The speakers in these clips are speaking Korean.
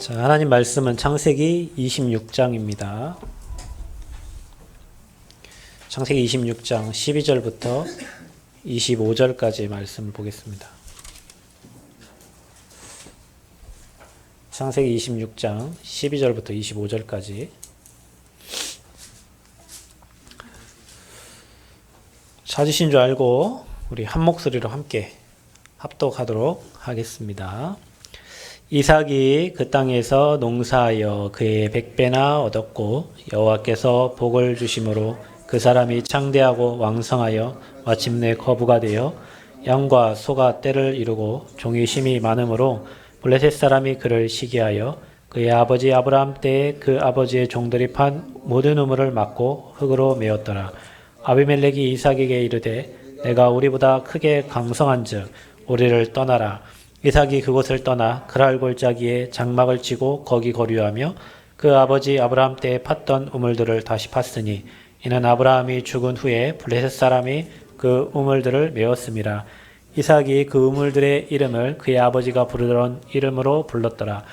자, 하나님 말씀은 창세기 26장입니다. 창세기 26장 12절부터 25절까지 말씀을 보겠습니다. 창세기 26장 12절부터 25절까지. 찾으신 줄 알고 우리 한 목소리로 함께 합독하도록 하겠습니다. 이삭이 그 땅에서 농사하여 그의 100배나 얻었고 여호와께서 복을 주심으로 그 사람이 창대하고 왕성하여 마침내 거부가 되어 양과 소가 떼를 이루고 종이 심이 많으므로 블레셋 사람이 그를 시기하여 그의 아버지 아브라함 때에 그 아버지의 종들이 판 모든 우물을 막고 흙으로 메었더라. 아비멜렉이 이삭에게 이르되 내가 우리보다 크게 강성한즉 우리를 떠나라. 이삭이 그곳을 떠나 그랄 골짜기에 장막을 치고 거기 거류하며 그 아버지 아브라함 때에 팠던 우물들을 다시 팠으니 이는 아브라함이 죽은 후에 블레셋 사람이 그 우물들을 메었음이라. 이삭이 그 우물들의 이름을 그의 아버지가 부르던 이름으로 불렀더라.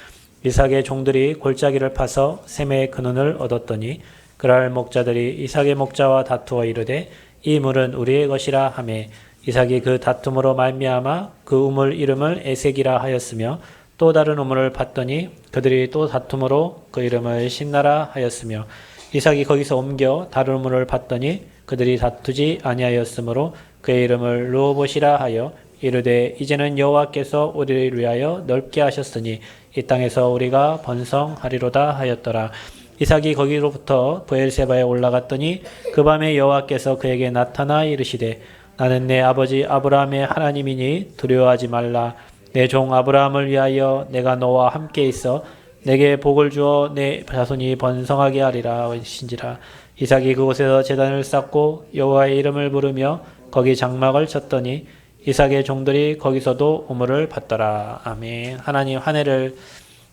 이삭의 종들이 골짜기를 파서 셈의 근원을 얻었더니 그랄 목자들이 이삭의 목자와 다투어 이르되 이 물은 우리의 것이라 하매 이삭이 그 다툼으로 말미암아 그 우물 이름을 에색이라 하였으며 또 다른 우물을 팠더니 그들이 또 다툼으로 그 이름을 신나라 하였으며 이삭이 거기서 옮겨 다른 우물을 팠더니 그들이 다투지 아니하였으므로 그의 이름을 르호봇이라 하여 이르되 이제는 여호와께서 우리를 위하여 넓게 하셨으니 이 땅에서 우리가 번성하리로다 하였더라. 이삭이 거기로부터 브엘세바에 올라갔더니 그 밤에 여호와께서 그에게 나타나 이르시되 나는 내 아버지 아브라함의 하나님이니 두려워하지 말라. 내 종 아브라함을 위하여 내가 너와 함께 있어 내게 복을 주어 내 자손이 번성하게 하리라 하신지라. 이삭이 그곳에서 제단을 쌓고 여호와의 이름을 부르며 거기 장막을 쳤더니 이삭의 종들이 거기서도 우물을 팠더라. 아멘. 하나님 한 해를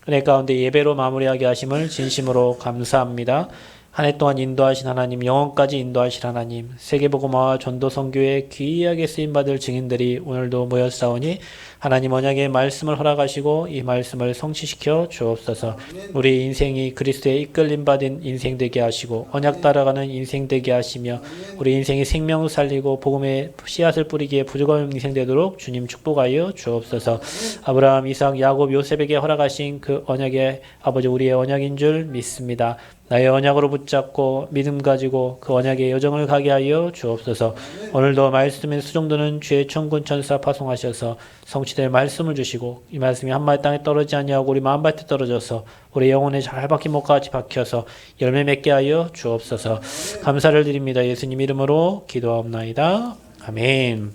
은혜 가운데 예배로 마무리하게 하심을 진심으로 감사합니다. 한 해 동안 인도하신 하나님, 영원까지 인도하실 하나님, 세계복음화와 전도 선교에 귀하게 쓰임받을 증인들이 오늘도 모였사오니 하나님 언약의 말씀을 허락하시고 이 말씀을 성취시켜 주옵소서. 우리 인생이 그리스도의 이끌림 받은 인생 되게 하시고 언약 따라가는 인생 되게 하시며 우리 인생이 생명을 살리고 복음의 씨앗을 뿌리기에 부족한 인생 되도록 주님 축복하여 주옵소서. 아브라함, 이삭, 야곱, 요셉에게 허락하신 그 언약의 아버지 우리의 언약인 줄 믿습니다. 나의 언약으로 붙잡고 믿음 가지고 그 언약의 여정을 가게 하여 주옵소서. 오늘도 말씀의 수종드는 주의 천군 천사 파송하셔서 성취될 말씀을 주시고 이 말씀이 한마디 땅에 떨어지지 아니하고 우리 마음밭에 떨어져서 우리 영혼에 잘 박힌 목까지 박혀서 열매 맺게 하여 주옵소서. 감사를 드립니다. 예수님 이름으로 기도하옵나이다. 아멘.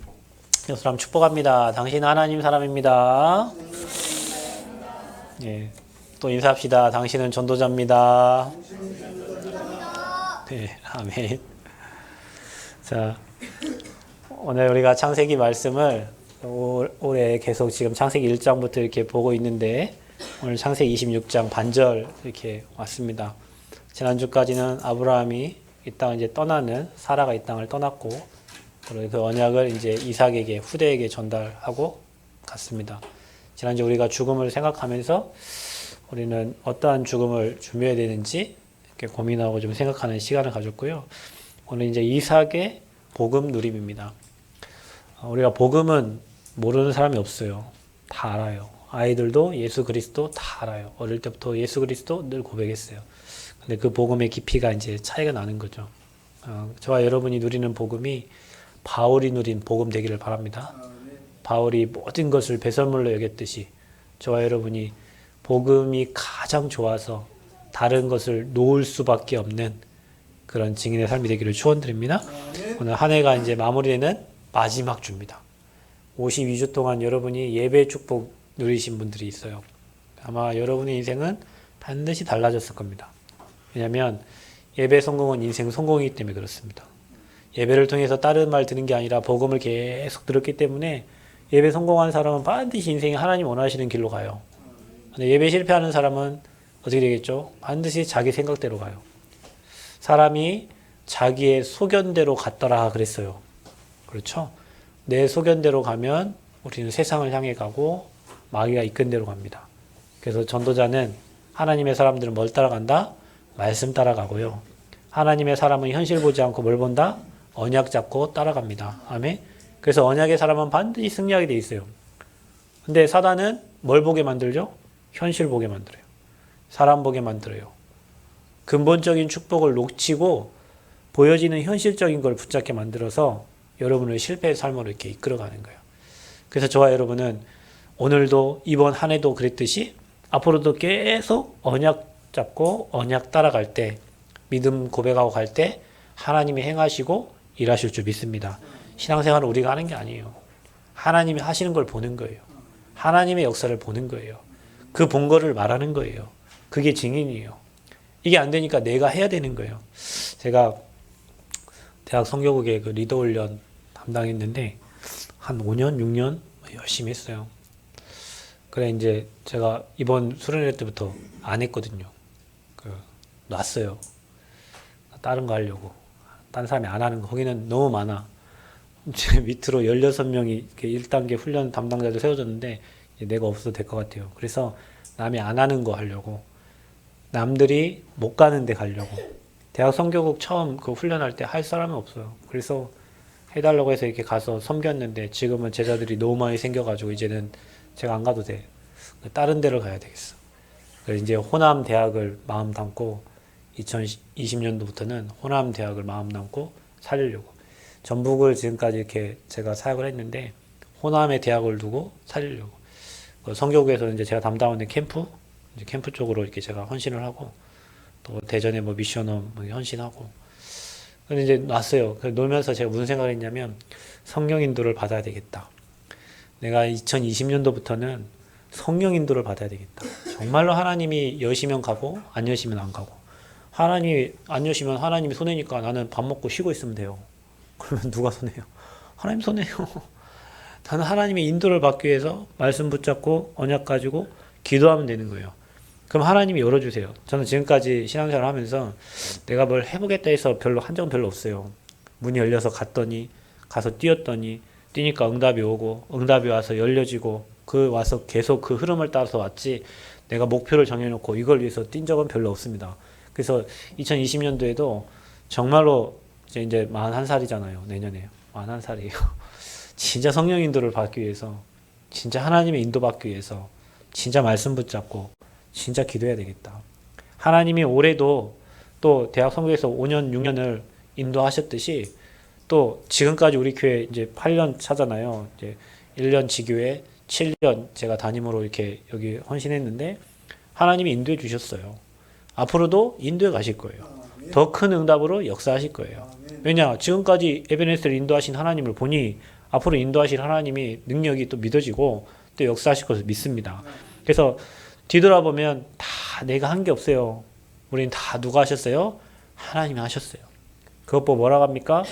여러분 사람 축복합니다. 당신은 하나님 사람입니다. 예. 또 인사합시다. 당신은 전도자입니다. 네, 아멘. 자, 오늘 우리가 창세기 말씀을 올해 계속 지금 창세기 1장부터 이렇게 보고 있는데 오늘 창세기 26장 반절 이렇게 왔습니다. 지난주까지는 아브라함이 이 땅을 이제 떠나는 사라가 이 땅을 떠났고 그리고 그 언약을 이제 이삭에게 후대에게 전달하고 갔습니다. 지난주 우리가 죽음을 생각하면서 우리는 어떠한 죽음을 준비해야 되는지 이렇게 고민하고 좀 생각하는 시간을 가졌고요. 오늘 이제 이삭의 복음 누림입니다. 우리가 복음은 모르는 사람이 없어요. 다 알아요. 아이들도 예수 그리스도 다 알아요. 어릴 때부터 예수 그리스도 늘 고백했어요. 근데 그 복음의 깊이가 이제 차이가 나는 거죠. 저와 여러분이 누리는 복음이 바울이 누린 복음 되기를 바랍니다. 바울이 모든 것을 배설물로 여겼듯이 저와 여러분이 복음이 가장 좋아서 다른 것을 놓을 수밖에 없는 그런 증인의 삶이 되기를 축원드립니다. 오늘 한 해가 이제 마무리되는 마지막 주입니다. 52주 동안 여러분이 예배 축복 누리신 분들이 있어요. 아마 여러분의 인생은 반드시 달라졌을 겁니다. 왜냐하면 예배 성공은 인생 성공이기 때문에 그렇습니다. 예배를 통해서 다른 말 듣는 게 아니라 복음을 계속 들었기 때문에 예배 성공한 사람은 반드시 인생이 하나님 원하시는 길로 가요. 근데 예배 실패하는 사람은 어떻게 되겠죠? 반드시 자기 생각대로 가요. 사람이 자기의 소견대로 갔더라 그랬어요. 그렇죠? 내 소견대로 가면 우리는 세상을 향해 가고 마귀가 이끈 대로 갑니다. 그래서 전도자는 하나님의 사람들은 뭘 따라간다? 말씀 따라가고요. 하나님의 사람은 현실 보지 않고 뭘 본다? 언약 잡고 따라갑니다. 아멘. 그래서 언약의 사람은 반드시 승리하게 돼 있어요. 근데 사단은 뭘 보게 만들죠? 현실 보게 만들어요. 사람 보게 만들어요. 근본적인 축복을 놓치고 보여지는 현실적인 걸 붙잡게 만들어서 여러분을 실패의 삶으로 이렇게 이끌어가는 거예요. 그래서 저와 여러분은 오늘도 이번 한 해도 그랬듯이 앞으로도 계속 언약 잡고 언약 따라갈 때, 믿음 고백하고 갈 때 하나님이 행하시고 일하실 줄 믿습니다. 신앙생활은 우리가 하는 게 아니에요. 하나님이 하시는 걸 보는 거예요. 하나님의 역사를 보는 거예요. 그 본 거를 말하는 거예요. 그게 증인이에요. 이게 안 되니까 내가 해야 되는 거예요. 제가 대학 성교국에 그 리더 훈련 담당했는데 한 5년, 6년 열심히 했어요. 그래 이제 제가 이번 수련회 때부터 안 했거든요. 놨어요. 다른 거 하려고. 다른 사람이 안 하는 거. 거기는 너무 많아. 제 밑으로 16명이 이렇게 1단계 훈련 담당자들 세워졌는데 내가 없어도 될 것 같아요. 그래서 남이 안 하는 거 하려고. 남들이 못 가는 데 가려고. 대학 선교국 처음 그 훈련할 때 할 사람이 없어요. 그래서 해달라고 해서 이렇게 가서 섬겼는데 지금은 제자들이 너무 많이 생겨가지고 이제는 제가 안 가도 돼. 다른 데로 가야 되겠어. 그래서 이제 호남 대학을 마음 담고 2020년도부터는 호남 대학을 마음 담고 살리려고. 전북을 지금까지 이렇게 제가 사역을 했는데 호남의 대학을 두고 살리려고. 성교국에서 이제 제가 담당하는 캠프, 이제 캠프 쪽으로 이렇게 제가 헌신을 하고 또 대전에 뭐 미션홈 헌신하고. 근데 이제 놨어요. 놀면서 제가 무슨 생각을 했냐면 성령 인도를 받아야 되겠다. 내가 2020년도부터는 성령 인도를 받아야 되겠다. 정말로 하나님이 여시면 가고 안 여시면 안 가고. 하나님이 안 여시면 하나님이 손해니까 나는 밥 먹고 쉬고 있으면 돼요. 그러면 누가 손해요? 하나님 손해요. 나는 하나님의 인도를 받기 위해서 말씀 붙잡고 언약 가지고 기도하면 되는 거예요. 그럼 하나님이 열어주세요. 저는 지금까지 신앙생활을 하면서 내가 뭘 해보겠다 해서 한 적은 별로 없어요. 문이 열려서 가서 뛰었더니 뛰니까 응답이 오고 응답이 와서 열려지고 와서 계속 그 흐름을 따라서 왔지 내가 목표를 정해놓고 이걸 위해서 뛴 적은 별로 없습니다. 그래서 2020년도에도 정말로 이제 41살이잖아요. 내년에 41살이에요. 진짜 성령 인도를 받기 위해서, 진짜 하나님의 인도 받기 위해서 진짜 말씀 붙잡고 진짜 기도해야 되겠다. 하나님이 올해도 또 대학 선교에서 5년, 6년을 인도하셨듯이 또 지금까지 우리 교회 이제 8년 차잖아요. 이제 1년 지교회 7년 제가 담임으로 이렇게 여기 헌신했는데 하나님이 인도해 주셨어요. 앞으로도 인도해 가실 거예요. 더 큰 응답으로 역사하실 거예요. 왜냐? 지금까지 에베네스를 인도하신 하나님을 보니 앞으로 인도하실 하나님이 능력이 또 믿어지고 또 역사하실 것을 믿습니다. 그래서 뒤돌아보면 다 내가 한 게 없어요. 우린 다 누가 하셨어요? 하나님이 하셨어요. 그것 보고 뭐라고 합니까?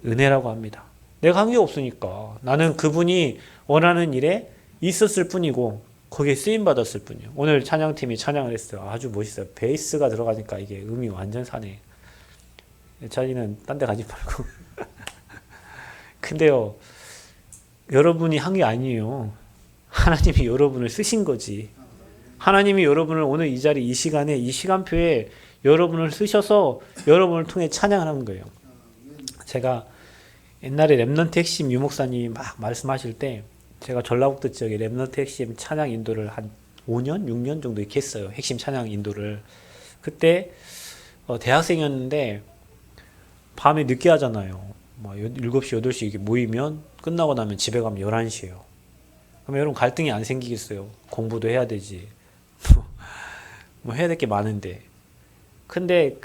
은혜라고 합니다. 내가 한 게 없으니까. 나는 그분이 원하는 일에 있었을 뿐이고 거기에 쓰임받았을 뿐이에요. 오늘 찬양팀이 찬양을 했어요. 아주 멋있어요. 베이스가 들어가니까 이게 음이 완전 사네. 자기는 딴 데 가지 말고. 근데요, 여러분이 한 게 아니에요. 하나님이 여러분을 쓰신 거지. 하나님이 여러분을 오늘 이 자리, 이 시간에, 이 시간표에 여러분을 쓰셔서 여러분을 통해 찬양을 하는 거예요. 제가 옛날에 랩넌트 핵심 유목사님이 막 말씀하실 때 제가 전라북도 지역에 랩넌트 핵심 찬양 인도를 한 5년, 6년 정도 이렇게 했어요. 핵심 찬양 인도를. 그때 대학생이었는데 밤에 늦게 하잖아요. 막 7시, 8시 이렇게 모이면 끝나고 나면 집에 가면 11시예요. 그럼 여러분 갈등이 안 생기겠어요? 공부도 해야 되지. 뭐 해야 될 게 많은데. 근데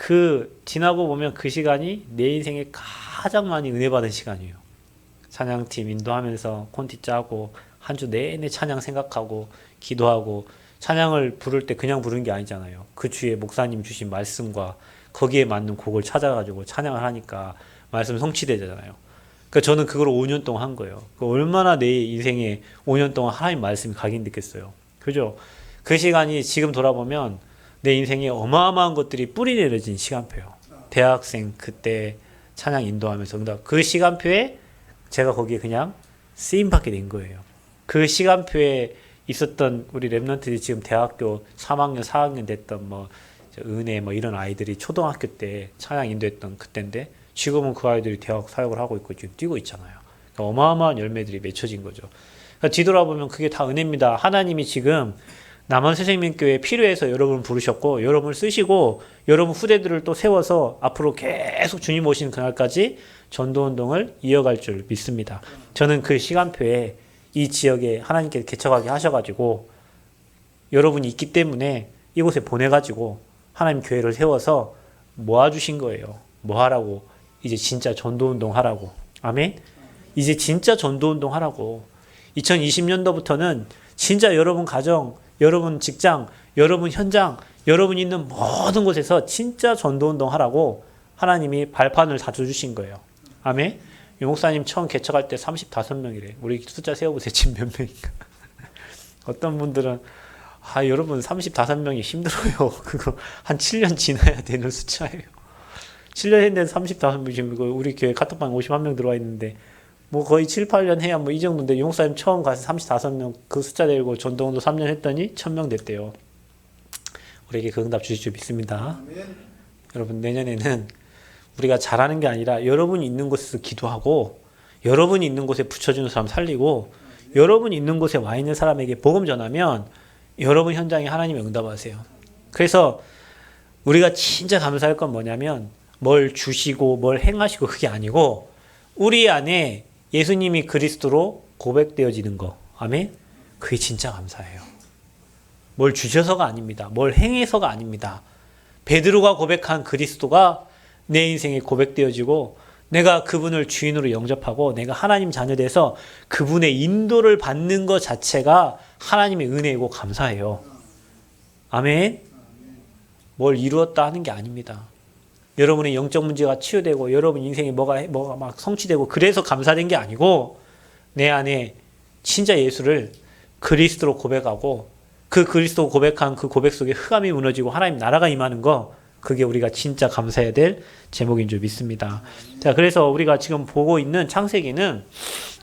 지나고 보면 그 시간이 내 인생에 가장 많이 은혜 받은 시간이에요. 찬양팀 인도하면서 콘티 짜고 한 주 내내 찬양 생각하고 기도하고 찬양을 부를 때 그냥 부르는 게 아니잖아요. 그 주에 목사님 주신 말씀과 거기에 맞는 곡을 찾아가지고 찬양을 하니까 말씀 성취되잖아요. 그러니까 저는 그걸 5년 동안 한 거예요. 얼마나 내 인생에 5년 동안 하나님 말씀이 각인됐겠어요. 그죠? 그 시간이 지금 돌아보면 내 인생에 어마어마한 것들이 뿌리 내려진 시간표예요. 대학생 그때 찬양 인도하면서 그 시간표에 제가 거기에 그냥 쓰임받게 된 거예요. 그 시간표에 있었던 우리 랩런트들이 지금 대학교 3학년, 4학년 됐던 은혜 이런 아이들이 초등학교 때 찬양 인도했던 그때인데 지금은 그 아이들이 대학 사역을 하고 있고 지금 뛰고 있잖아요. 그러니까 어마어마한 열매들이 맺혀진 거죠. 그러니까 뒤돌아보면 그게 다 은혜입니다. 하나님이 지금 남원새생명교회 필요해서 여러분을 부르셨고 여러분을 쓰시고 여러분 후대들을 또 세워서 앞으로 계속 주님 오시는 그날까지 전도운동을 이어갈 줄 믿습니다. 저는 그 시간표에 이 지역에 하나님께 개척하게 하셔가지고 여러분이 있기 때문에 이곳에 보내가지고 하나님 교회를 세워서 모아주신 거예요. 뭐 하라고? 이제 진짜 전도운동 하라고. 아멘? 이제 진짜 전도운동 하라고. 2020년도부터는 진짜 여러분 가정, 여러분 직장, 여러분 현장, 여러분 있는 모든 곳에서 진짜 전도운동 하라고 하나님이 발판을 다져주신 거예요. 아멘? 유 목사님 처음 개척할 때 35명이래. 우리 숫자 세워보세요. 지금 몇 명인가? 어떤 분들은 여러분 35명이 힘들어요. 그거 한 7년 지나야 되는 숫자예요. 7년 했는데 35명 지금 우리 교회 카톡방에 51명 들어와 있는데 거의 7, 8년 해야 이 정도인데 유 목사님 처음 가서 35명 그 숫자 내고 전도운동 3년 했더니 1000명 됐대요. 우리에게 그 응답 주실 줄 믿습니다. 아멘. 여러분 내년에는 우리가 잘하는 게 아니라 여러분이 있는 곳에서 기도하고 여러분이 있는 곳에 붙여주는 사람 살리고 여러분이 있는 곳에 와 있는 사람에게 복음 전하면 여러분 현장에 하나님이 응답하세요. 그래서 우리가 진짜 감사할 건 뭐냐면 뭘 주시고 뭘 행하시고 그게 아니고 우리 안에 예수님이 그리스도로 고백되어지는 거. 아멘? 그게 진짜 감사해요. 뭘 주셔서가 아닙니다. 뭘 행해서가 아닙니다. 베드로가 고백한 그리스도가 내 인생에 고백되어지고 내가 그분을 주인으로 영접하고 내가 하나님 자녀 돼서 그분의 인도를 받는 것 자체가 하나님의 은혜이고 감사해요. 아멘? 뭘 이루었다 하는 게 아닙니다. 여러분의 영적 문제가 치유되고 여러분 인생에 뭐가 막 성취되고 그래서 감사된 게 아니고 내 안에 진짜 예수를 그리스도로 고백하고 그 그리스도 고백한 그 고백 속에 흑암이 무너지고 하나님 나라가 임하는 거 그게 우리가 진짜 감사해야 될 제목인 줄 믿습니다. 자, 그래서 우리가 지금 보고 있는 창세기는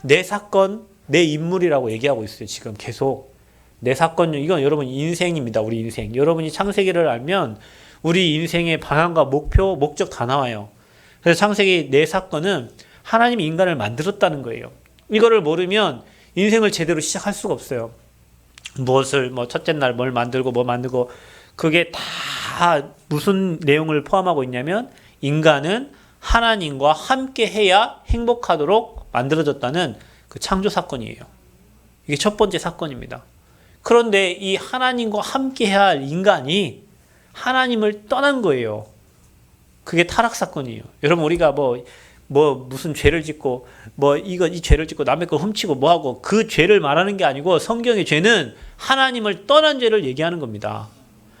내 사건, 내 인물이라고 얘기하고 있어요. 지금 계속. 내 사건, 이건 여러분 인생입니다. 우리 인생. 여러분이 창세기를 알면 우리 인생의 방향과 목표, 목적 다 나와요. 그래서 창세기 내 사건은 하나님이 인간을 만들었다는 거예요. 이거를 모르면 인생을 제대로 시작할 수가 없어요. 무엇을, 첫째 날 뭘 만들고 뭐 만들고 그게 다 무슨 내용을 포함하고 있냐면 인간은 하나님과 함께 해야 행복하도록 만들어졌다는 그 창조 사건이에요. 이게 첫 번째 사건입니다. 그런데 이 하나님과 함께 해야 할 인간이 하나님을 떠난 거예요. 그게 타락 사건이에요. 여러분 우리가 무슨 죄를 짓고 이 죄를 짓고 남의 거 훔치고 뭐하고 그 죄를 말하는 게 아니고 성경의 죄는 하나님을 떠난 죄를 얘기하는 겁니다.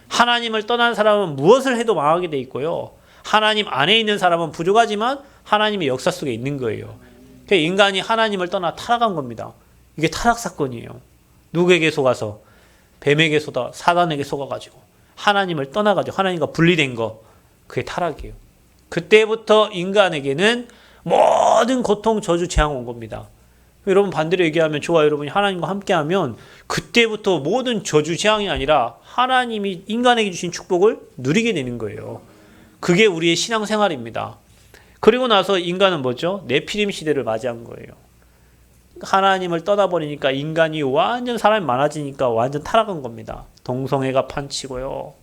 하나님을 떠난 사람은 무엇을 해도 망하게 돼 있고요. 하나님 안에 있는 사람은 부족하지만 하나님의 역사 속에 있는 거예요. 그러니까 인간이 하나님을 떠나 타락한 겁니다. 이게 타락 사건이에요. 누구에게 속아서? 뱀에게 속아 사단에게 속아가지고 하나님을 떠나가지고 하나님과 분리된 거 그게 타락이에요. 그때부터 인간에게는 모든 고통, 저주, 재앙 온 겁니다. 여러분 반대로 얘기하면 좋아. 여러분이 하나님과 함께하면 그때부터 모든 저주, 재앙이 아니라 하나님이 인간에게 주신 축복을 누리게 되는 거예요. 그게 우리의 신앙생활입니다. 그리고 나서 인간은 뭐죠? 네피림 시대를 맞이한 거예요. 하나님을 떠나버리니까 인간이 완전 사람이 많아지니까 완전 타락한 겁니다. 동성애가 판치고요.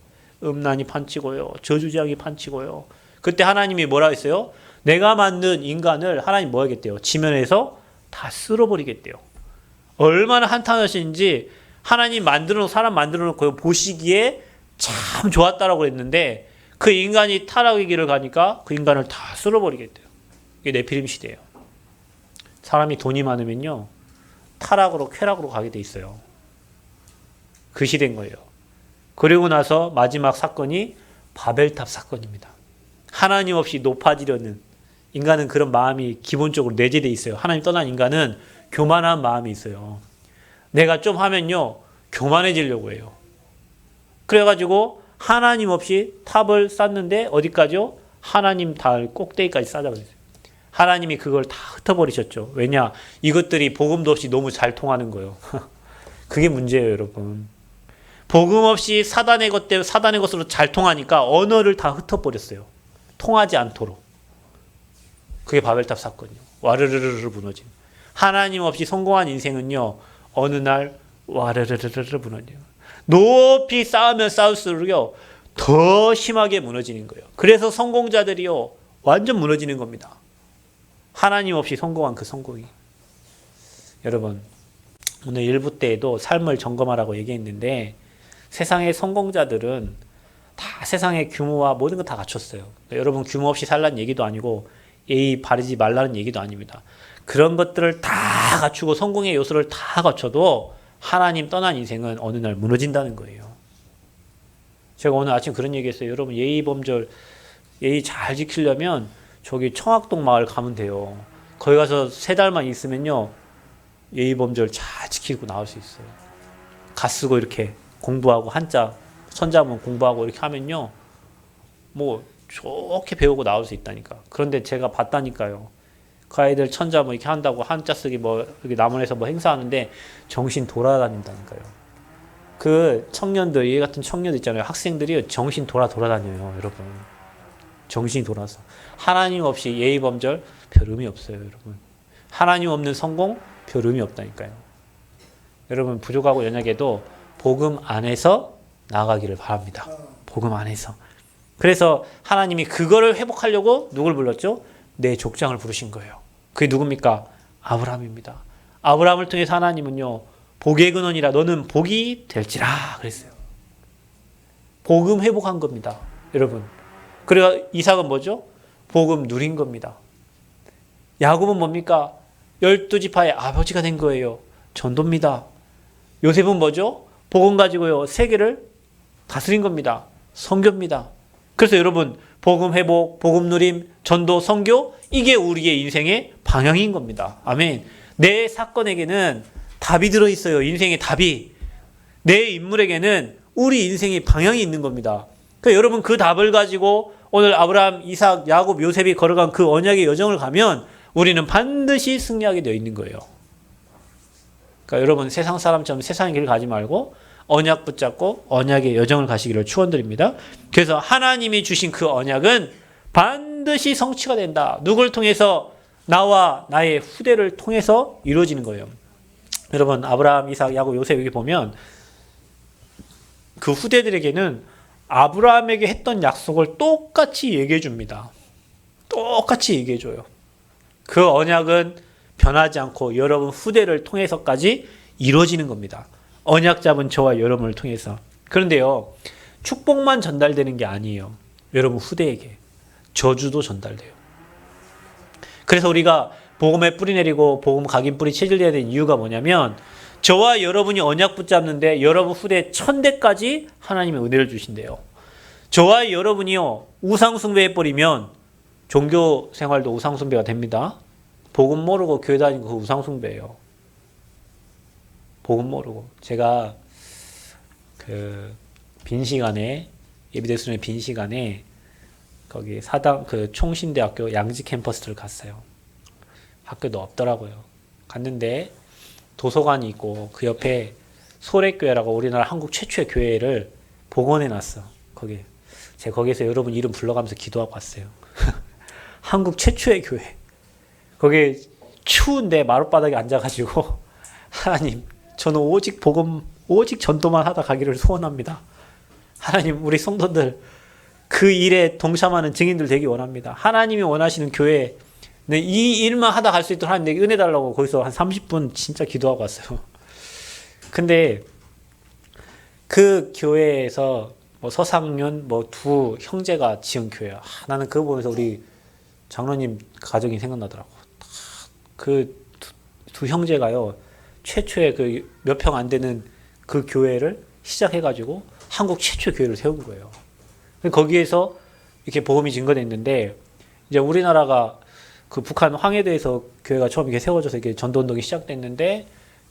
음란이 판치고요. 저주재앙이 판치고요. 그때 하나님이 뭐라 했어요? 내가 만든 인간을 하나님 뭐 하겠대요? 지면에서 다 쓸어버리겠대요. 얼마나 한탄하시는지 하나님 사람 만들어 놓고 보시기에 참 좋았다라고 했는데 그 인간이 타락의 길을 가니까 그 인간을 다 쓸어버리겠대요. 이게 네피림 시대예요. 사람이 돈이 많으면요. 타락으로 쾌락으로 가게 돼 있어요. 그 시대인 거예요. 그리고 나서 마지막 사건이 바벨탑 사건입니다. 하나님 없이 높아지려는 인간은 그런 마음이 기본적으로 내재되어 있어요. 하나님 떠난 인간은 교만한 마음이 있어요. 내가 좀 하면요. 교만해지려고 해요. 그래가지고 하나님 없이 탑을 쌓는데 어디까지요? 하나님 달 꼭대기까지 쌓아버렸어요. 하나님이 그걸 다 흩어버리셨죠. 왜냐? 이것들이 복음도 없이 너무 잘 통하는 거예요. 그게 문제예요, 여러분. 복음 없이 사단의 것으로 잘 통하니까 언어를 다 흩어버렸어요. 통하지 않도록. 그게 바벨탑 사건이요. 와르르르르 무너짐. 하나님 없이 성공한 인생은요, 어느 날 와르르르르 무너져요. 높이 쌓으면 쌓을수록요, 더 심하게 무너지는 거예요. 그래서 성공자들이요, 완전 무너지는 겁니다. 하나님 없이 성공한 그 성공이. 여러분, 오늘 1부 때에도 삶을 점검하라고 얘기했는데, 세상의 성공자들은 다 세상의 규모와 모든 거 다 갖췄어요. 여러분, 규모 없이 살라는 얘기도 아니고, 예의 바르지 말라는 얘기도 아닙니다. 그런 것들을 다 갖추고 성공의 요소를 다 갖춰도 하나님 떠난 인생은 어느 날 무너진다는 거예요. 제가 오늘 아침 그런 얘기 했어요. 여러분, 예의 잘 지키려면 저기 청학동 마을 가면 돼요. 거기 가서 3달만 있으면요, 예의범절 잘 지키고 나올 수 있어요. 가 쓰고 이렇게 공부하고 한자 천자문 공부하고 이렇게 하면요, 뭐 좋게 배우고 나올 수 있다니까. 그런데 제가 봤다니까요. 그 아이들 천자 뭐 이렇게 한다고 한자 쓰기 뭐 이렇게 남원에서 뭐 행사하는데 정신 돌아다닌다니까요. 그 청년들, 얘 같은 청년들 있잖아요. 학생들이 정신 돌아다녀요, 여러분. 정신이 돌아서. 하나님 없이 예의범절 별 의미 없어요, 여러분. 하나님 없는 성공 별 의미 없다니까요. 여러분, 부족하고 연약해도 복음 안에서 나아가기를 바랍니다. 복음 안에서. 그래서 하나님이 그거를 회복하려고 누굴 불렀죠? 내 족장을 부르신 거예요. 그게 누굽니까? 아브라함입니다. 아브라함을 통해서 하나님은요, 복의 근원이라 너는 복이 될지라 그랬어요. 복음 회복한 겁니다, 여러분. 그래서 이삭은 뭐죠? 복음 누린 겁니다. 야곱은 뭡니까? 12지파의 아버지가 된 거예요. 전도입니다. 요셉은 뭐죠? 복음 가지고요, 세계를 다스린 겁니다. 선교입니다. 그래서 여러분, 복음 회복, 복음 누림, 전도, 선교, 이게 우리의 인생의 방향인 겁니다. 아멘. 내 사건에게는 답이 들어있어요. 인생의 답이. 내 인물에게는 우리 인생의 방향이 있는 겁니다. 그러니까 여러분, 그 답을 가지고 오늘 아브라함, 이삭, 야곱, 요셉이 걸어간 그 언약의 여정을 가면 우리는 반드시 승리하게 되어 있는 거예요. 그러니까 여러분, 세상 사람처럼 세상의 길을 가지 말고 언약 붙잡고 언약의 여정을 가시기를 축원드립니다. 그래서 하나님이 주신 그 언약은 반드시 성취가 된다. 누굴 통해서? 나와 나의 후대를 통해서 이루어지는 거예요. 여러분, 아브라함, 이삭, 야곱, 요셉 여기 보면 그 후대들에게는 아브라함에게 했던 약속을 똑같이 얘기해 줍니다. 똑같이 얘기해 줘요. 그 언약은 변하지 않고 여러분 후대를 통해서까지 이루어지는 겁니다. 언약 잡은 저와 여러분을 통해서. 그런데요, 축복만 전달되는 게 아니에요. 여러분 후대에게 저주도 전달돼요. 그래서 우리가 복음에 뿌리 내리고 복음 각인 뿌리 체질해야 되는 이유가 뭐냐면, 저와 여러분이 언약 붙잡는데 여러분 후대 1000대까지 하나님의 은혜를 주신대요. 저와 여러분이요, 우상 숭배해버리면 종교 생활도 우상 숭배가 됩니다. 복음 모르고 교회 다니고 그 우상 숭배예요. 복음 모르고. 제가 빈 시간에, 예비대수련의 빈 시간에 거기 사당 총신대학교 양지 캠퍼스를 갔어요. 학교도 없더라고요. 갔는데 도서관이 있고 그 옆에 소래교회라고 우리나라 한국 최초의 교회를 복원해 놨어. 제가 거기에서 여러분 이름 불러가면서 기도하고 왔어요. 한국 최초의 교회. 거기 추운데 마룻바닥에 앉아가지고 하나님, 저는 오직 복음, 오직 전도만 하다 가기를 소원합니다. 하나님, 우리 성도들 그 일에 동참하는 증인들 되기 원합니다. 하나님이 원하시는 교회, 이 일만 하다 갈 수 있도록 하나님 내게 은혜 달라고 거기서 한 30분 진짜 기도하고 왔어요. 근데 그 교회에서 뭐 서상윤 두 형제가 지은 교회야. 나는 그거 보면서 우리 장로님 가족이 생각나더라고. 그 두 형제가요, 최초의 그 몇 평 안 되는 그 교회를 시작해가지고 한국 최초의 교회를 세운 거예요. 거기에서 이렇게 복음이 증거됐는데, 이제 우리나라가 그 북한 황해도에서 교회가 처음 이렇게 세워져서 이렇게 전도운동이 시작됐는데,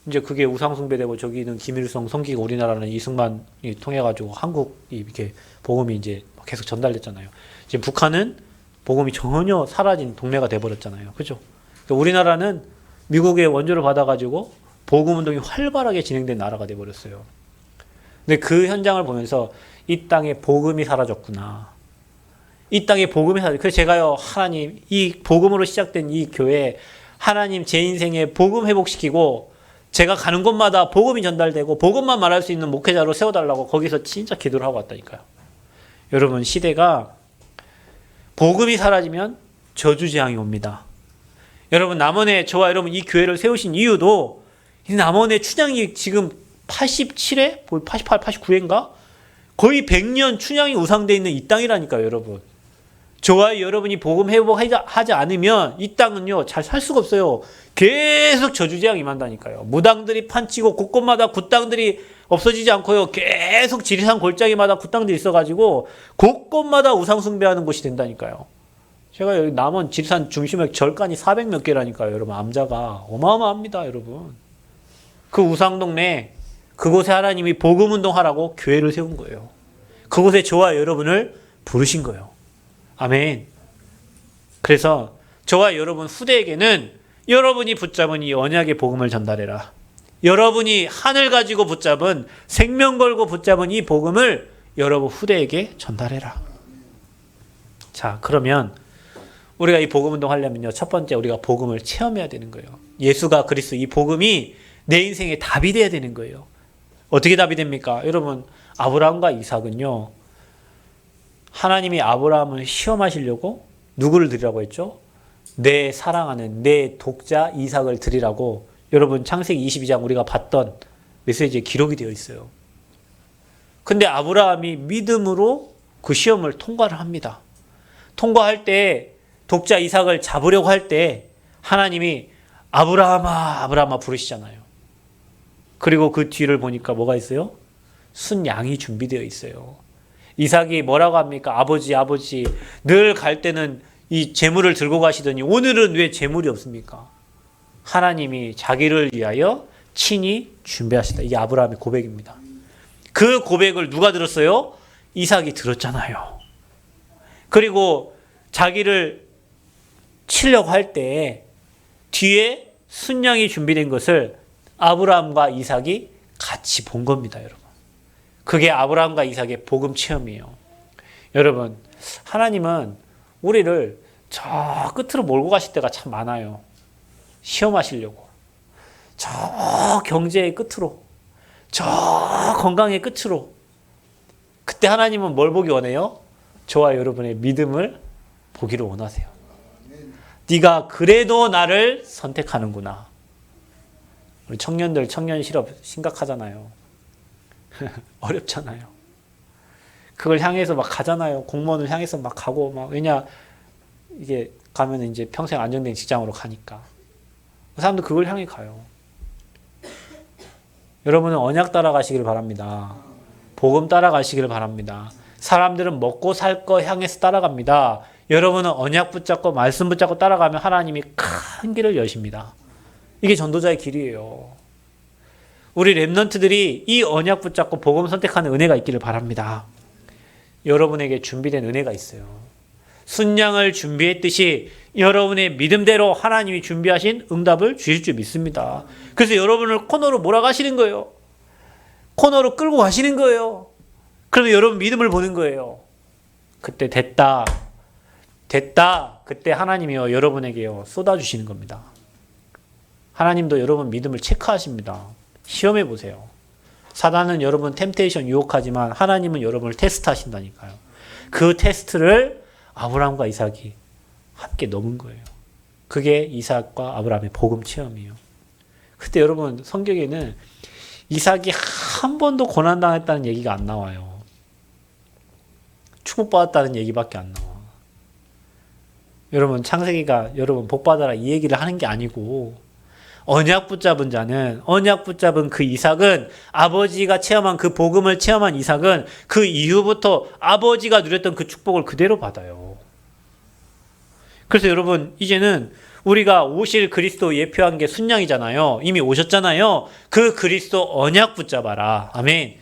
이제 그게 우상숭배되고 저기는 김일성 섬기고 우리나라는 이승만이 통해가지고 한국이 이렇게 복음이 이제 계속 전달됐잖아요. 지금 북한은 복음이 전혀 사라진 동네가 돼버렸잖아요. 그죠? 그러니까 우리나라는 미국의 원조를 받아가지고 복음 운동이 활발하게 진행된 나라가 돼버렸어요. 근데 그 현장을 보면서 이 땅에 복음이 사라졌구나. 이 땅에 복음이 사라졌구나. 그래서 제가요, 하나님, 이 복음으로 시작된 이 교회, 하나님 제 인생에 복음 회복시키고 제가 가는 곳마다 복음이 전달되고 복음만 말할 수 있는 목회자로 세워달라고 거기서 진짜 기도를 하고 왔다니까요. 여러분, 시대가 복음이 사라지면 저주재앙이 옵니다. 여러분, 남원에 저와 여러분 이 교회를 세우신 이유도 이 남원의 춘향이 지금 87회? 88, 89회인가? 거의 100년 춘향이 우상되어 있는 이 땅이라니까요, 여러분. 저와 여러분이 복음 회복하지 않으면 이 땅은요, 잘 살 수가 없어요. 계속 저주재앙이 임한다니까요. 무당들이 판치고 곳곳마다 굿당들이 없어지지 않고요. 계속 지리산 골짜기마다 굿당들이 있어가지고 곳곳마다 우상 숭배하는 곳이 된다니까요. 제가 여기 남원 지리산 중심에 절간이 400몇 개라니까요, 여러분. 암자가 어마어마합니다, 여러분. 그 우상동네, 그곳에 하나님이 복음운동하라고 교회를 세운 거예요. 그곳에 저와 여러분을 부르신 거예요. 아멘. 그래서 저와 여러분 후대에게는 여러분이 붙잡은 이 언약의 복음을 전달해라. 여러분이 하늘 가지고 붙잡은, 생명 걸고 붙잡은 이 복음을 여러분 후대에게 전달해라. 자, 그러면 우리가 이 복음운동 하려면요, 첫 번째 우리가 복음을 체험해야 되는 거예요. 예수가 그리스도, 이 복음이 내 인생의 답이 돼야 되는 거예요. 어떻게 답이 됩니까? 여러분, 아브라함과 이삭은요, 하나님이 아브라함을 시험하시려고 누구를 드리라고 했죠? 내 사랑하는 내 독자 이삭을 드리라고, 여러분 창세기 22장 우리가 봤던 메시지에 기록이 되어 있어요. 근데 아브라함이 믿음으로 그 시험을 통과를 합니다. 통과할 때 독자 이삭을 잡으려고 할 때 하나님이 아브라함아 아브라함아 부르시잖아요. 그리고 그 뒤를 보니까 뭐가 있어요? 순양이 준비되어 있어요. 이삭이 뭐라고 합니까? 아버지, 아버지, 늘 갈 때는 이 재물을 들고 가시더니 오늘은 왜 재물이 없습니까? 하나님이 자기를 위하여 친히 준비하시다. 이게 아브라함의 고백입니다. 그 고백을 누가 들었어요? 이삭이 들었잖아요. 그리고 자기를 치려고 할 때 뒤에 순양이 준비된 것을 아브라함과 이삭이 같이 본 겁니다, 여러분. 그게 아브라함과 이삭의 복음 체험이에요. 여러분, 하나님은 우리를 저 끝으로 몰고 가실 때가 참 많아요. 시험하시려고. 저 경제의 끝으로, 저 건강의 끝으로. 그때 하나님은 뭘 보기 원해요? 저와 여러분의 믿음을 보기를 원하세요. 네가 그래도 나를 선택하는구나. 우리 청년들 청년 실업 심각하잖아요. 어렵잖아요. 그걸 향해서 막 가잖아요. 공무원을 향해서 막 가고 막, 왜냐 이게 가면 이제 평생 안정된 직장으로 가니까. 그 사람도 그걸 향해 가요. 여러분은 언약 따라가시기를 바랍니다. 복음 따라가시기를 바랍니다. 사람들은 먹고 살 거 향해서 따라갑니다. 여러분은 언약 붙잡고 말씀 붙잡고 따라가면 하나님이 큰 길을 여십니다. 이게 전도자의 길이에요. 우리 랩런트들이 이 언약 붙잡고 복음 선택하는 은혜가 있기를 바랍니다. 여러분에게 준비된 은혜가 있어요. 순양을 준비했듯이 여러분의 믿음대로 하나님이 준비하신 응답을 주실 줄 믿습니다. 그래서 여러분을 코너로 몰아가시는 거예요. 코너로 끌고 가시는 거예요. 그러면 여러분 믿음을 보는 거예요. 그때 됐다. 그때 하나님이요, 여러분에게요, 쏟아주시는 겁니다. 하나님도 여러분 믿음을 체크하십니다. 시험해 보세요. 사단은 여러분 템테이션 유혹하지만 하나님은 여러분을 테스트하신다니까요. 그 테스트를 아브라함과 이삭이 함께 넘은 거예요. 그게 이삭과 아브라함의 복음 체험이에요. 그때 여러분 성경에는 이삭이 한 번도 고난당했다는 얘기가 안 나와요. 축복받았다는 얘기밖에 안 나와. 여러분 창세기가 여러분 복받아라 이 얘기를 하는 게 아니고, 언약 붙잡은 자는, 언약 붙잡은 그 이삭은, 아버지가 체험한 그 복음을 체험한 이삭은 그 이후부터 아버지가 누렸던 그 축복을 그대로 받아요. 그래서 여러분 이제는 우리가 오실 그리스도 예표한 게 순양이잖아요. 이미 오셨잖아요. 그 그리스도 언약 붙잡아라. 아멘.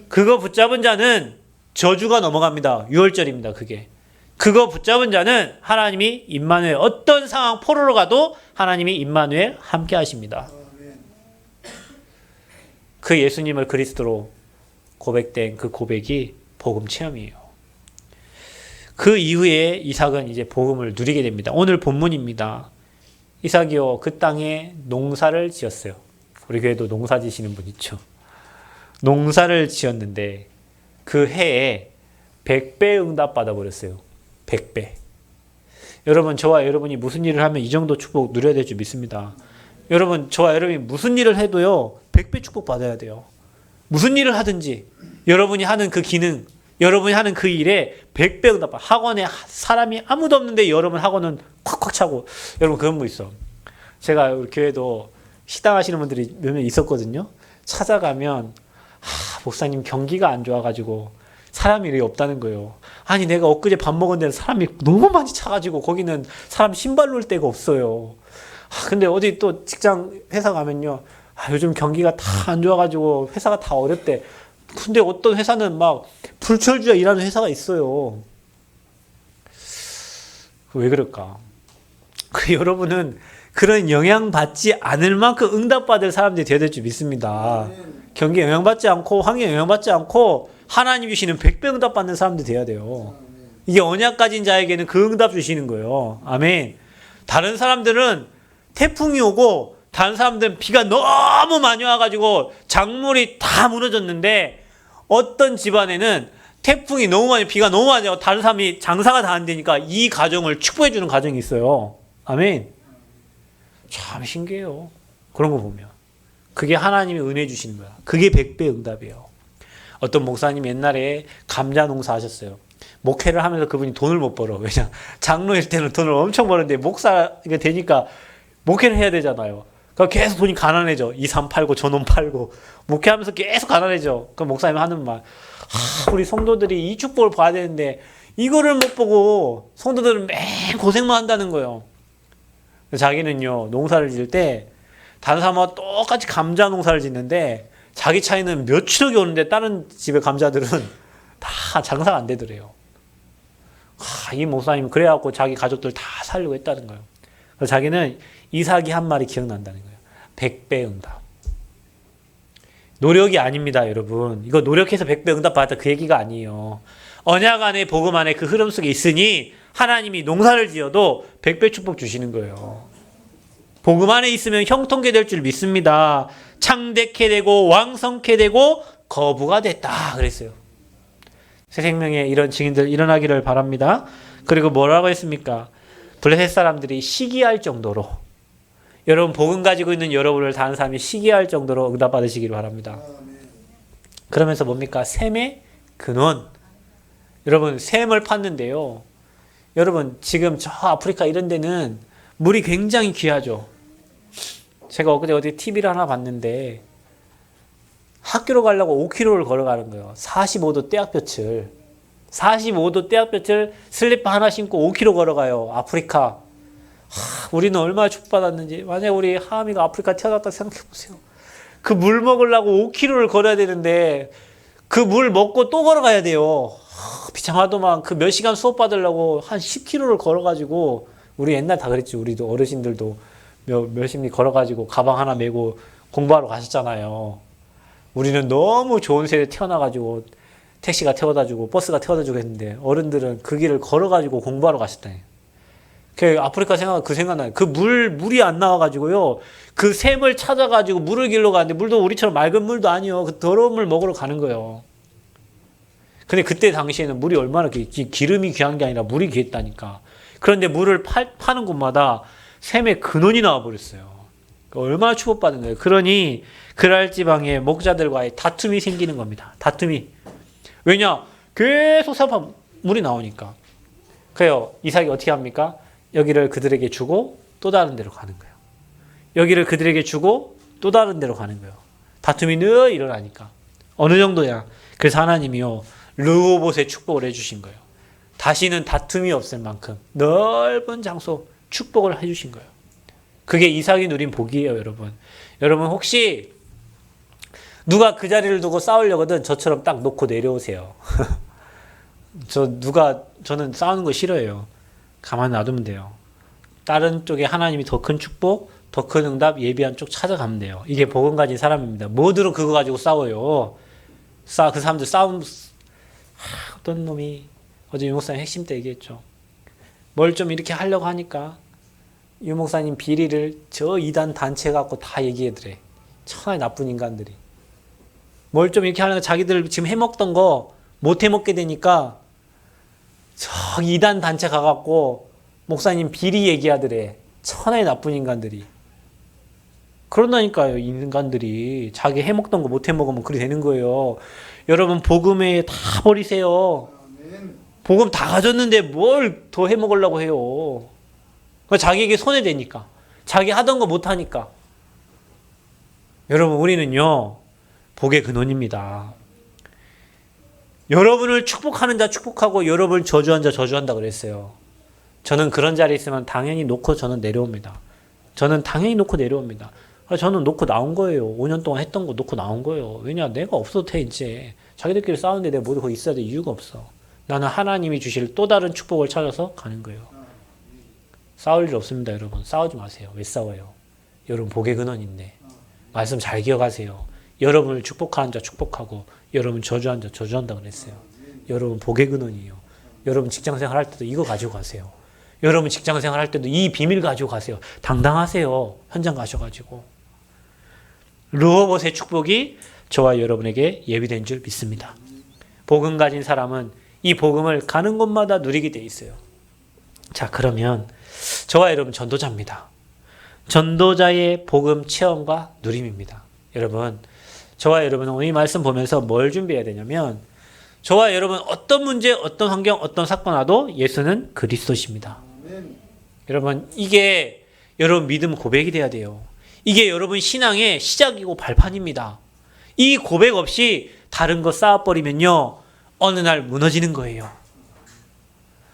그거 붙잡은 자는 저주가 넘어갑니다. 6월절입니다. 그게. 그거 붙잡은 자는 하나님이 임마누엘, 어떤 상황 포로로 가도 하나님이 임마누엘 함께 하십니다. 그 예수님을 그리스도로 고백된 그 고백이 복음 체험이에요. 그 이후에 이삭은 이제 복음을 누리게 됩니다. 오늘 본문입니다. 이삭이요 그 땅에 농사를 지었어요. 우리 교회도 농사 지시는 분 있죠. 농사를 지었는데 그 해에 100배 응답 받아버렸어요. 100배. 여러분 저와 여러분이 무슨 일을 하면 이 정도 축복 누려야 될 줄 믿습니다. 여러분 저와 여러분이 무슨 일을 해도요 100배 축복 받아야 돼요. 무슨 일을 하든지 여러분이 하는 그 기능, 여러분이 하는 그 일에 100배 응답 받아. 학원에 사람이 아무도 없는데 여러분 학원은 콱콱 차고. 여러분 그런 거 있어. 제가 우리 교회도 식당 하시는 분들이 몇 명 있었거든요. 찾아가면 목사님 경기가 안 좋아가지고 사람이 이렇게 없다는 거예요. 아니 내가 엊그제 밥 먹은 데는 사람이 너무 많이 차가지고 거기는 사람 신발 놓을 데가 없어요. 근데 어디 또 직장 회사 가면요. 요즘 경기가 다 안 좋아가지고 회사가 다 어렵대. 근데 어떤 회사는 막 불철주야 일하는 회사가 있어요. 왜 그럴까? 여러분은 그런 영향받지 않을 만큼 응답받을 사람들이 되어야 될 줄 믿습니다. 경기에 영향받지 않고 환경에 영향받지 않고 하나님 주시는 100배 응답받는 사람들이 돼야 돼요. 이게 언약 가진 자에게는 그 응답 주시는 거예요. 아멘. 다른 사람들은 태풍이 오고 다른 사람들은 비가 너무 많이 와가지고 작물이 다 무너졌는데 어떤 집안에는 태풍이 너무 많이 비가 너무 많이 와서 다른 사람이 장사가 다 안 되니까 이 가정을 축복해 주는 가정이 있어요. 아멘. 참 신기해요. 그런 거 보면. 그게 하나님이 은혜 주시는 거야. 그게 100배 응답이에요. 어떤 목사님 옛날에 감자 농사 하셨어요. 목회를 하면서 그분이 돈을 못 벌어. 왜냐? 장로일 때는 돈을 엄청 버는데 목사가 되니까 목회를 해야 되잖아요. 그러니까 계속 돈이 가난해져. 이 산 팔고 저놈 팔고 목회하면서 계속 가난해져. 그럼 목사님 하는 말, 우리 성도들이 이 축복을 봐야 되는데 이거를 못 보고 성도들은 매일 고생만 한다는 거예요. 자기는요 농사를 지을 때 다른 사람과 똑같이 감자 농사를 짓는데 자기 차이는 몇 킬로이 오는데 다른 집의 감자들은 다 장사가 안 되더래요. 이 목사님은 그래갖고 자기 가족들 다 살려고 했다는 거예요. 그래서 자기는 이삭이 한 말이 기억난다는 거예요. 100배 응답. 노력이 아닙니다, 여러분. 이거 노력해서 100배 응답 받았다 그 얘기가 아니에요. 언약 안에 복음 안에 그 흐름 속에 있으니 하나님이 농사를 지어도 100배 축복 주시는 거예요. 복음 안에 있으면 형통케 될 줄 믿습니다. 창대케 되고 왕성케 되고 거부가 됐다 그랬어요. 새 생명에 이런 증인들 일어나기를 바랍니다. 그리고 뭐라고 했습니까? 블레셋 사람들이 시기할 정도로, 여러분 복음 가지고 있는 여러분을 다른 사람이 시기할 정도로 응답 받으시기를 바랍니다. 그러면서 뭡니까? 샘의 근원. 여러분 샘을 팠는데요. 여러분 지금 저 아프리카 이런 데는 물이 굉장히 귀하죠. 제가 엊그제 어디 TV를 하나 봤는데 학교로 가려고 5km를 걸어가는 거예요. 45도 떼약볕을. 45도 떼약볕을 슬리퍼 하나 신고 5km 걸어가요. 아프리카. 우리는 얼마나 축복받았는지. 만약에 우리 하암이가 아프리카 태어났다 생각해보세요. 그 물 먹으려고 5km를 걸어야 되는데 그 물 먹고 또 걸어가야 돼요. 비참하더만 그 몇 시간 수업 받으려고 한 10km를 걸어가지고, 우리 옛날 다 그랬지. 우리도 어르신들도 몇십 리 걸어가지고 가방 하나 메고 공부하러 가셨잖아요. 우리는 너무 좋은 세대 태어나가지고 택시가 태워다주고 버스가 태워다주고 했는데 어른들은 그 길을 걸어가지고 공부하러 가셨다니. 그 아프리카 생각나요. 그 물이 안 나와가지고요. 그 샘을 찾아가지고 물을 길러 가는데 물도 우리처럼 맑은 물도 아니요. 그 더러운 물 먹으러 가는 거예요. 근데 그때 당시에는 물이 얼마나 기름이 귀한 게 아니라 물이 귀했다니까. 그런데 물을 파는 곳마다 샘의 근원이 나와버렸어요. 얼마나 축복받은 거예요. 그러니 그랄 지방의 목자들과의 다툼이 생기는 겁니다. 다툼이. 왜냐? 계속 샘파 물이 나오니까. 그래요. 이삭이 어떻게 합니까? 여기를 그들에게 주고 또 다른 데로 가는 거예요. 여기를 그들에게 주고 또 다른 데로 가는 거예요. 다툼이 늘 일어나니까. 어느 정도야. 그래서 하나님이요. 르호봇의 축복을 해주신 거예요. 다시는 다툼이 없을 만큼 넓은 장소 축복을 해주신 거예요. 그게 이삭이 누린 복이에요, 여러분. 여러분 혹시 누가 그 자리를 두고 싸우려거든 저처럼 딱 놓고 내려오세요. 저는 싸우는 거 싫어해요. 가만히 놔두면 돼요. 다른 쪽에 하나님이 더 큰 축복, 더 큰 응답 예비한 쪽 찾아가면 돼요. 이게 복음 가진 사람입니다. 뭐들은 그거 가지고 싸워요. 그 사람들 싸움, 어떤 놈이 어제 유 목사님 핵심 때 얘기했죠. 뭘 좀 이렇게 하려고 하니까 유 목사님 비리를 저 이단 단체 갖고 다 얘기해드래. 천하의 나쁜 인간들이. 뭘 좀 이렇게 하려고 자기들 지금 해먹던 거 못 해먹게 되니까 저 이단 단체 가갖고 목사님 비리 얘기하더래. 천하의 나쁜 인간들이. 그런다니까요. 이 인간들이 자기 해먹던 거 못 해먹으면 그리 되는 거예요. 여러분 복음에 다 버리세요. 복음 다 가졌는데 뭘 더 해먹으려고 해요. 자기에게 손해되니까. 자기 하던 거 못하니까. 여러분 우리는요. 복의 근원입니다. 여러분을 축복하는 자 축복하고 여러분을 저주한 자 저주한다 그랬어요. 저는 그런 자리에 있으면 당연히 놓고 저는 내려옵니다. 저는 당연히 놓고 내려옵니다. 저는 놓고 나온 거예요. 5년 동안 했던 거 놓고 나온 거예요. 왜냐? 내가 없어도 돼 이제. 자기들끼리 싸우는데 내가 모두 거기 있어야 될 이유가 없어. 나는 하나님이 주실 또 다른 축복을 찾아서 가는 거예요. 싸울 일 없습니다, 여러분. 싸우지 마세요. 왜 싸워요? 여러분 복의 근원인데. 말씀 잘 기억하세요. 여러분을 축복하는 자 축복하고 여러분 저주한 자 저주한다 그랬어요. 여러분 복의 근원이에요. 여러분 직장생활 할 때도 이거 가지고 가세요. 여러분 직장생활 할 때도 이 비밀 가지고 가세요. 당당하세요. 현장 가셔가지고. 르호봇의 축복이 저와 여러분에게 예비된 줄 믿습니다. 복음 가진 사람은 이 복음을 가는 곳마다 누리게 돼 있어요. 자, 그러면 저와 여러분 전도자입니다. 전도자의 복음 체험과 누림입니다. 여러분, 저와 여러분은 오늘 이 말씀 보면서 뭘 준비해야 되냐면 저와 여러분 어떤 문제, 어떤 환경, 어떤 사건 와도 예수는 그리스도십니다. 여러분, 이게 여러분 믿음 고백이 돼야 돼요. 이게 여러분 신앙의 시작이고 발판입니다. 이 고백 없이 다른 거 쌓아버리면요. 어느 날 무너지는 거예요.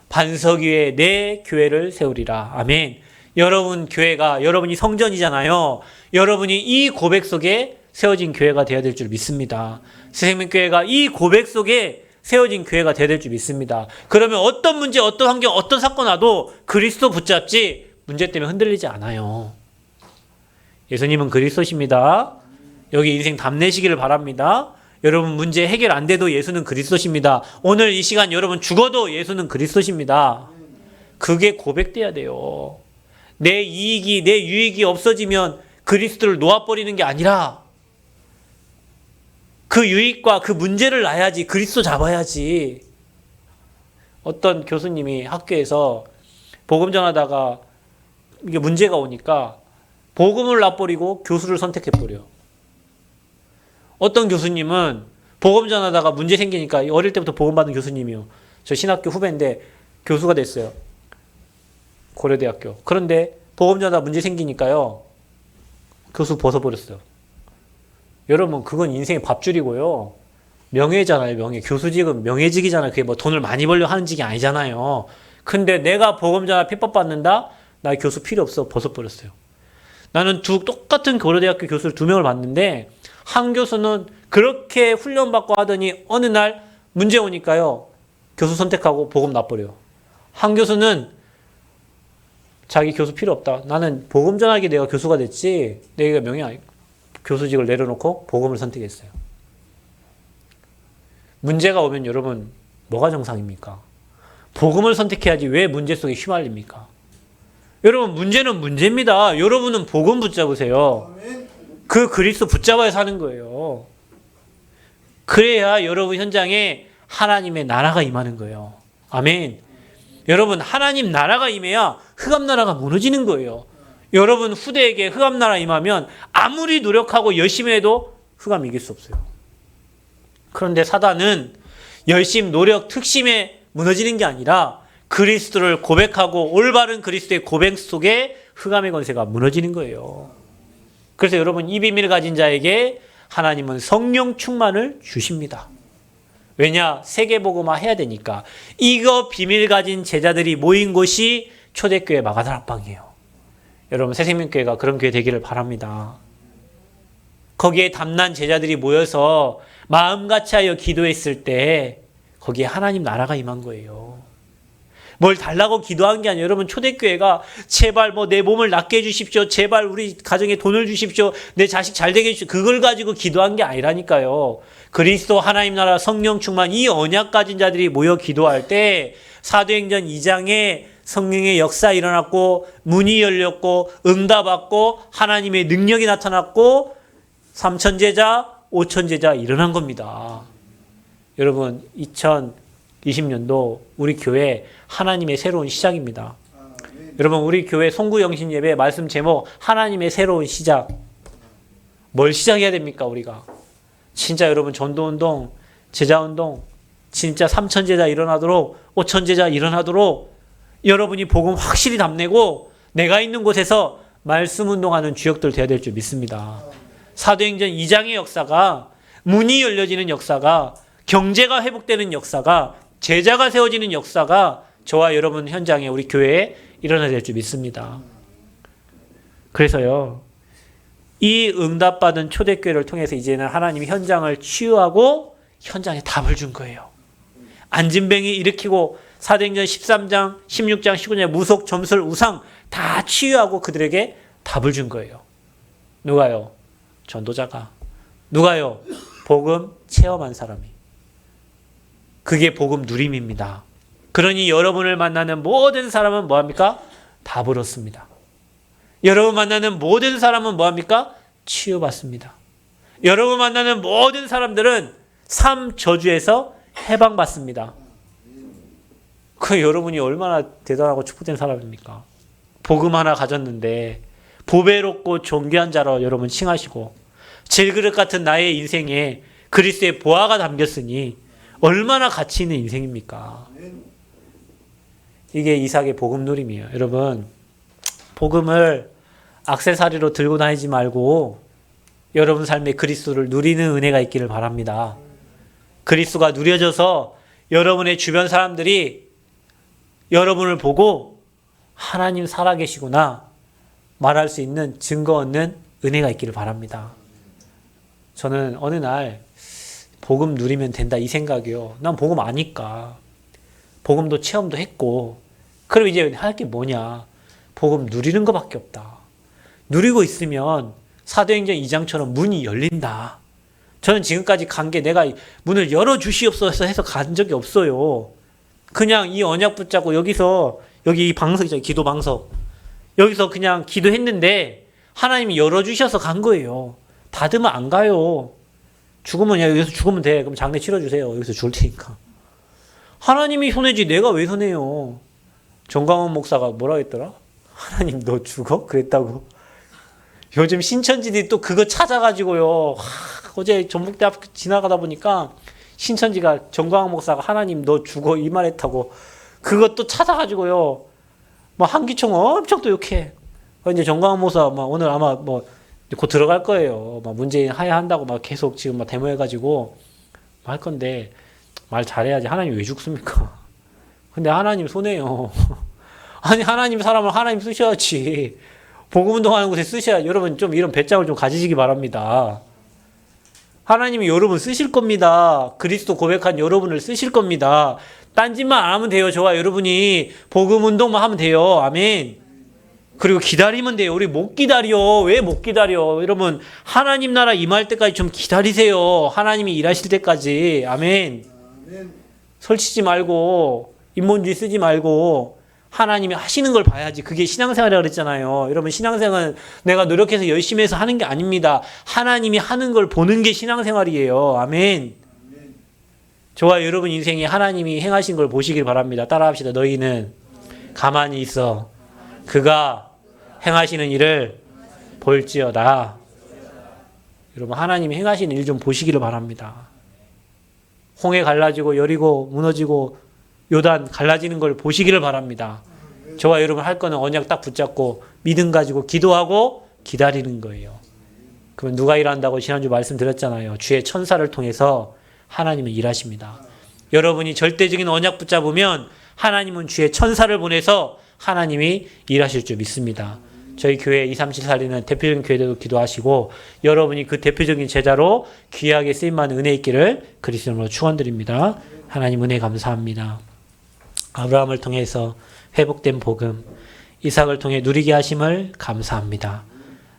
반석 위에 내 교회를 세우리라. 아멘. 여러분 교회가 여러분이 성전이잖아요. 여러분이 이 고백 속에 세워진 교회가 되어야 될 줄 믿습니다. 새생명교회가 이 고백 속에 세워진 교회가 되어야 될 줄 믿습니다. 그러면 어떤 문제, 어떤 환경, 어떤 사건 와도 그리스도 붙잡지 문제 때문에 흔들리지 않아요. 예수님은 그리스도십니다. 여기 인생 답내시기를 바랍니다. 여러분 문제 해결 안 돼도 예수는 그리스도십니다. 오늘 이 시간 여러분 죽어도 예수는 그리스도십니다. 그게 고백돼야 돼요. 내 이익이, 내 유익이 없어지면 그리스도를 놓아버리는 게 아니라 그 유익과 그 문제를 놔야지. 그리스도 잡아야지. 어떤 교수님이 학교에서 복음 전하다가 이게 문제가 오니까 복음을 놔버리고 교수를 선택해버려. 어떤 교수님은 복음 전하다가 문제 생기니까 어릴 때부터 복음 받은 교수님이요. 저 신학교 후배인데 교수가 됐어요. 고려대학교. 그런데 복음 전하다 문제 생기니까요. 교수 벗어버렸어요. 여러분 그건 인생의 밥줄이고요. 명예잖아요. 명예. 교수직은 명예직이잖아요. 그게 뭐 돈을 많이 벌려 하는 직이 아니잖아요. 근데 내가 복음 전하 핍박받는다? 나 교수 필요 없어. 벗어버렸어요. 나는 똑같은 고려대학교 교수를 2명을 봤는데 한 교수는 그렇게 훈련받고 하더니 어느 날 문제 오니까요. 교수 선택하고 복음 놔버려요. 한 교수는 자기 교수 필요 없다. 나는 복음 전하기 내가 교수가 됐지 내가 교수직을 내려놓고 복음을 선택했어요. 문제가 오면 여러분 뭐가 정상입니까? 복음을 선택해야지 왜 문제 속에 휘말립니까? 여러분 문제는 문제입니다. 여러분은 복음 붙잡으세요. 그 그리스도 붙잡아야 사는 거예요. 그래야 여러분 현장에 하나님의 나라가 임하는 거예요. 아멘. 여러분 하나님 나라가 임해야 흑암나라가 무너지는 거예요. 여러분 후대에게 흑암나라 임하면 아무리 노력하고 열심히 해도 흑암 이길 수 없어요. 그런데 사단은 열심, 노력, 특심에 무너지는 게 아니라 그리스도를 고백하고 올바른 그리스도의 고백 속에 흑암의 권세가 무너지는 거예요. 그래서 여러분 이 비밀을 가진 자에게 하나님은 성령 충만을 주십니다. 왜냐? 세계복음화 해야 되니까. 이거 비밀 가진 제자들이 모인 곳이 초대교회 마가다 합방이에요. 여러분 새생명교회가 그런 교회 되기를 바랍니다. 거기에 담난 제자들이 모여서 마음같이 하여 기도했을 때 거기에 하나님 나라가 임한 거예요. 뭘 달라고 기도한 게 아니에요. 여러분 초대교회가 제발 뭐 내 몸을 낫게 해주십시오. 제발 우리 가정에 돈을 주십시오. 내 자식 잘 되게 해주십시오. 그걸 가지고 기도한 게 아니라니까요. 그리스도 하나님 나라 성령 충만 이 언약 가진 자들이 모여 기도할 때 사도행전 2장에 성령의 역사 일어났고 문이 열렸고 응답받고 하나님의 능력이 나타났고 3천 제자 5천 제자 일어난 겁니다. 여러분 2020년도 우리 교회 하나님의 새로운 시작입니다. 여러분 우리 교회 송구영신 예배 말씀 제목 하나님의 새로운 시작. 뭘 시작해야 됩니까 우리가? 진짜 여러분 전도운동 제자운동 진짜 3천 제자 일어나도록 5천 제자 일어나도록 여러분이 복음 확실히 담내고 내가 있는 곳에서 말씀 운동하는 주역들 되어야 될 줄 믿습니다. 사도행전 2장의 역사가 문이 열려지는 역사가 경제가 회복되는 역사가 제자가 세워지는 역사가 저와 여러분 현장에 우리 교회에 일어나야 될 줄 믿습니다. 그래서요. 이 응답받은 초대교회를 통해서 이제는 하나님이 현장을 치유하고 현장에 답을 준 거예요. 안진뱅이 일으키고 사도행전 13장, 16장, 19장 무속, 점술, 우상 다 치유하고 그들에게 답을 준 거예요. 누가요? 전도자가. 누가요? 복음 체험한 사람이. 그게 복음 누림입니다. 그러니 여러분을 만나는 모든 사람은 뭐합니까? 답을 얻습니다. 여러분 만나는 모든 사람은 뭐합니까? 치유받습니다. 여러분 만나는 모든 사람들은 삶 저주에서 해방받습니다. 그 여러분이 얼마나 대단하고 축복된 사람입니까? 복음 하나 가졌는데 보배롭고 존귀한 자로 여러분 칭하시고 질그릇 같은 나의 인생에 그리스도의 보화가 담겼으니 얼마나 가치 있는 인생입니까? 이게 이삭의 복음 누림이에요. 여러분 복음을 액세서리로 들고 다니지 말고 여러분 삶에 그리스도를 누리는 은혜가 있기를 바랍니다. 그리스도가 누려져서 여러분의 주변 사람들이 여러분을 보고 하나님 살아계시구나 말할 수 있는 증거 얻는 은혜가 있기를 바랍니다. 저는 어느 날 복음 누리면 된다 이 생각이요. 난 복음 아니까. 복음도 체험도 했고 그럼 이제 할 게 뭐냐. 복음 누리는 것밖에 없다. 누리고 있으면 사도행전 2장처럼 문이 열린다. 저는 지금까지 간 게 내가 문을 열어주시옵소서 해서 간 적이 없어요. 그냥 이 언약 붙잡고 여기서 여기 이 방석 있잖아요. 기도 방석. 여기서 그냥 기도했는데 하나님이 열어주셔서 간 거예요. 닫으면 안 가요. 죽으면 여기서 죽으면 돼. 그럼 장례 치러주세요. 여기서 죽을 테니까. 하나님이 손해지 내가 왜 손해요. 정광훈 목사가 뭐라고 했더라? 하나님 너 죽어? 그랬다고. 요즘 신천지들이 또 그거 찾아가지고요. 어제 전북대 앞 지나가다 보니까 신천지가 정광훈 목사가 하나님 너 죽어 이 말했다고 그것도 찾아가지고요. 뭐 한기총 엄청 또 욕해. 이제 정광훈 목사 막 오늘 아마 뭐 곧 들어갈 거예요. 막 문재인 하야한다고 막 계속 지금 막 데모해가지고 할 건데 말 잘해야지. 하나님 왜 죽습니까? 근데 하나님 손해요. 아니 하나님 사람을 하나님 쓰셔야지. 복음 운동하는 곳에 쓰셔야지. 여러분 좀 이런 배짱을 좀 가지시기 바랍니다. 하나님이 여러분 쓰실 겁니다. 그리스도 고백한 여러분을 쓰실 겁니다. 딴짓만 안 하면 돼요. 저와 여러분이 복음 운동만 하면 돼요. 아멘. 그리고 기다리면 돼요. 우리 못 기다려. 왜 못 기다려? 여러분 하나님 나라 임할 때까지 좀 기다리세요. 하나님이 일하실 때까지. 아멘. 설치지 말고 인본주의 쓰지 말고 하나님이 하시는 걸 봐야지. 그게 신앙생활이라고 그랬잖아요. 여러분 신앙생활은 내가 노력해서 열심히 해서 하는 게 아닙니다. 하나님이 하는 걸 보는 게 신앙생활이에요. 아멘. 저와 여러분 인생에 하나님이 행하신 걸 보시길 바랍니다. 따라합시다. 너희는 가만히 있어. 그가 행하시는 일을 볼지어다. 여러분 하나님이 행하시는 일 좀 보시기를 바랍니다. 홍해 갈라지고 여리고 무너지고 요단 갈라지는 걸 보시기를 바랍니다. 저와 여러분 할 거는 언약 딱 붙잡고 믿음 가지고 기도하고 기다리는 거예요. 그러면 누가 일한다고 지난주 말씀드렸잖아요. 주의 천사를 통해서 하나님은 일하십니다. 여러분이 절대적인 언약 붙잡으면 하나님은 주의 천사를 보내서 하나님이 일하실 줄 믿습니다. 저희 교회 237살리는 대표적인 교회들도 기도하시고 여러분이 그 대표적인 제자로 귀하게 쓰임받는 은혜 있기를 그리스도로 축원드립니다. 하나님 은혜 감사합니다. 아브라함을 통해서 회복된 복음, 이삭을 통해 누리게 하심을 감사합니다.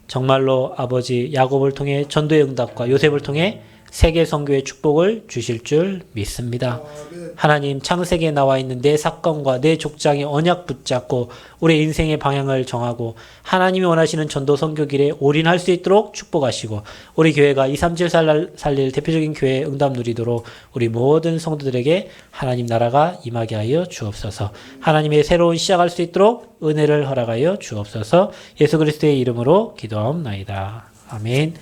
정말로 아버지 야곱을 통해 전도의 응답과 요셉을 통해 세계 선교의 축복을 주실 줄 믿습니다. 하나님, 창세기에 나와 있는 내 사건과 내 족장의 언약 붙잡고 우리 인생의 방향을 정하고 하나님이 원하시는 전도 선교 길에 올인할 수 있도록 축복하시고 우리 교회가 237 살릴 대표적인 교회의 응답 누리도록 우리 모든 성도들에게 하나님 나라가 임하게 하여 주옵소서. 하나님의 새로운 시작할 수 있도록 은혜를 허락하여 주옵소서. 예수 그리스도의 이름으로 기도하옵나이다. 아멘.